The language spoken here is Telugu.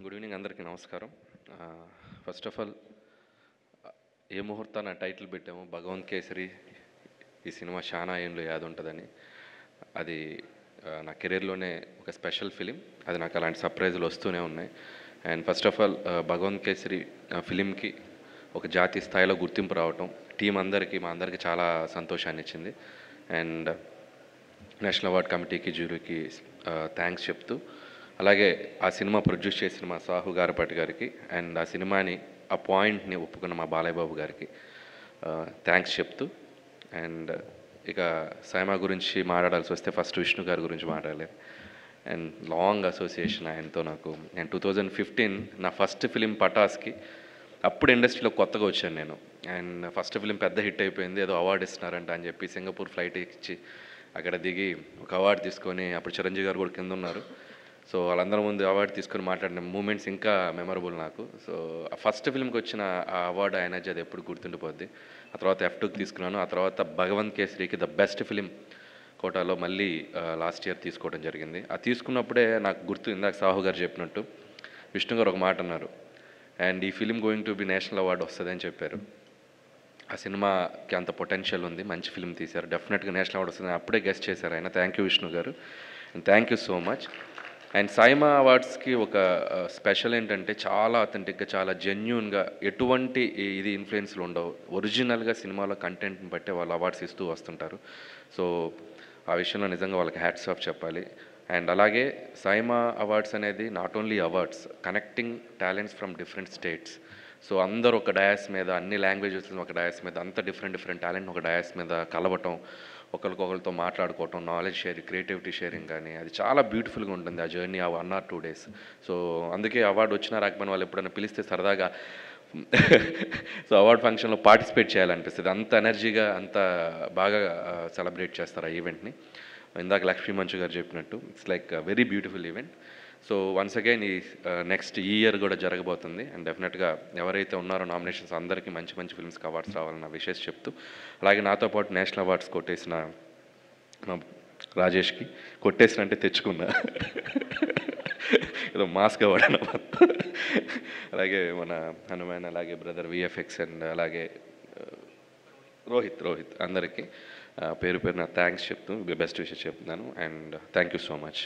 గుడ్ ఈవినింగ్ అందరికీ నమస్కారం. ఫస్ట్ ఆఫ్ ఆల్ ఏ ముహూర్తాన టైటిల్ పెట్టాము భగవంత్ కేసరి. ఈ సినిమా చాలా ఏండ్లు యాद ఉంటుందని. అది నా కెరీర్లోనే ఒక స్పెషల్ ఫిలిం. అది నాకు అలాంటి సర్ప్రైజులు వస్తూనే ఉన్నాయి. And first of all Bhagavanth Kesari ఫిలింకి ఒక జాతీయ స్థాయిలో గుర్తింపు రావటం టీం అందరికీ మా అందరికీ చాలా సంతోషాన్ని ఇచ్చింది. అండ్ నేషనల్ అవార్డ్ కమిటీకి జ్యూరీకి థ్యాంక్స్ చెప్తూ, అలాగే ఆ సినిమా ప్రొడ్యూస్ చేసిన మా సాహు గారపటి గారికి అండ్ ఆ సినిమాని ఆ పాయింట్ని ఒప్పుకున్న మా బాలయ్య బాబు గారికి థ్యాంక్స్ చెప్తూ, అండ్ ఇక సైమా గురించి మాట్లాడాల్సి వస్తే ఫస్ట్ విష్ణు గారి గురించి మాట్లాడాలి. అండ్ లాంగ్ అసోసియేషన్ ఆయనతో నాకు. నేను 2015 నా ఫస్ట్ ఫిలిం పటాస్కి అప్పుడు ఇండస్ట్రీలో కొత్తగా వచ్చాను నేను. అండ్ ఫస్ట్ ఫిలిం పెద్ద హిట్ అయిపోయింది, ఏదో అవార్డు ఇస్తున్నారంట అని చెప్పి సింగపూర్ ఫ్లైట్ ఇచ్చి అక్కడ దిగి ఒక అవార్డు తీసుకొని, అప్పుడు చిరంజీవి గారు కూడా కింద ఉన్నారు. సో వాళ్ళందరి ముందు అవార్డు తీసుకొని మాట్లాడిన మూమెంట్స్ ఇంకా మెమరబుల్ నాకు. సో ఆ ఫస్ట్ ఫిల్మ్కి వచ్చిన ఆ అవార్డు ఆయనది, అది ఎప్పుడు గుర్తుండిపోద్ది. ఆ తర్వాత F2కి తీసుకున్నాను. ఆ తర్వాత భగవంత్ కేసరికి ద బెస్ట్ ఫిలిం కోటాలో మళ్ళీ లాస్ట్ ఇయర్ తీసుకోవడం జరిగింది. ఆ తీసుకున్నప్పుడే నాకు గుర్తు, ఇందాక సాహు గారు చెప్పినట్టు విష్ణు గారు ఒక మాట అన్నారు, అండ్ ఈ film going to be national award వస్తుందని చెప్పారు. ఆ సినిమాకి అంత పొటెన్షియల్ ఉంది, మంచి ఫిలిం తీశారు, డెఫినెట్గా నేషనల్ అవార్డు వస్తుంది అప్పుడే గెస్ట్ చేశారు ఆయన. థ్యాంక్ యూ విష్ణు గారు, and thank you so much. And SIIMA అవార్డ్స్కి ఒక స్పెషల్ ఏంటంటే చాలా అథెంటిక్గా, చాలా జెన్యూన్గా, ఎటువంటి ఇది ఇన్ఫ్లుయెన్స్లు ఉండవు. ఒరిజినల్గా సినిమాలో కంటెంట్ని బట్టే వాళ్ళు అవార్డ్స్ ఇస్తూ వస్తుంటారు. సో ఆ విషయంలో నిజంగా వాళ్ళకి హ్యాట్స్ ఆఫ్ చెప్పాలి. అండ్ అలాగే సైమా అవార్డ్స్ అనేది not only awards, connecting talents from different states. So అందరూ ఒక డయాస్ మీద, అన్ని లాంగ్వేజెస్ ఒక డయాస్ మీద, అంత డిఫరెంట్ టాలెంట్ ఒక డయాస్ మీద కలవటం, ఒకరికొకరితో మాట్లాడుకోవటం, నాలెడ్జ్ షేరింగ్, క్రియేటివిటీ షేరింగ్, కానీ అది చాలా బ్యూటిఫుల్గా ఉంటుంది ఆ జర్నీ, ఆ 1 or 2 days. సో అందుకే అవార్డు వచ్చినా రాకపోయినా వాళ్ళు ఎప్పుడైనా పిలిస్తే సరదాగా సో అవార్డ్ ఫంక్షన్లో పార్టిసిపేట్ చేయాలనిపిస్తుంది. అంత ఎనర్జీగా, అంత బాగా సెలబ్రేట్ చేస్తారు ఆ ఈవెంట్ని. ఇందాక లక్ష్మీ మంచు గారు చెప్పినట్టు it's like very beautiful event. So once again ఈ నెక్స్ట్ ఇయర్ కూడా జరగబోతుంది. అండ్ డెఫినెట్గా ఎవరైతే ఉన్నారో నామినేషన్స్ అందరికీ మంచి మంచి ఫిల్మ్స్కి అవార్డ్స్ రావాలన్న విషయం చెప్తూ, అలాగే నాతో పాటు నేషనల్ అవార్డ్స్ కొట్టేసిన మా రాజేష్కి, కొట్టేసిన అంటే తెచ్చుకున్నా ఏదో మాస్క్ అవార్డు అన్నమాట. అలాగే మన హనుమాన్, అలాగే బ్రదర్ VFX, అండ్ అలాగే రోహిత్ అందరికీ పేరు పేరున థ్యాంక్స్ చెప్తూ బెస్ట్ విషెస్ చెప్తున్నాను. And thank you so much.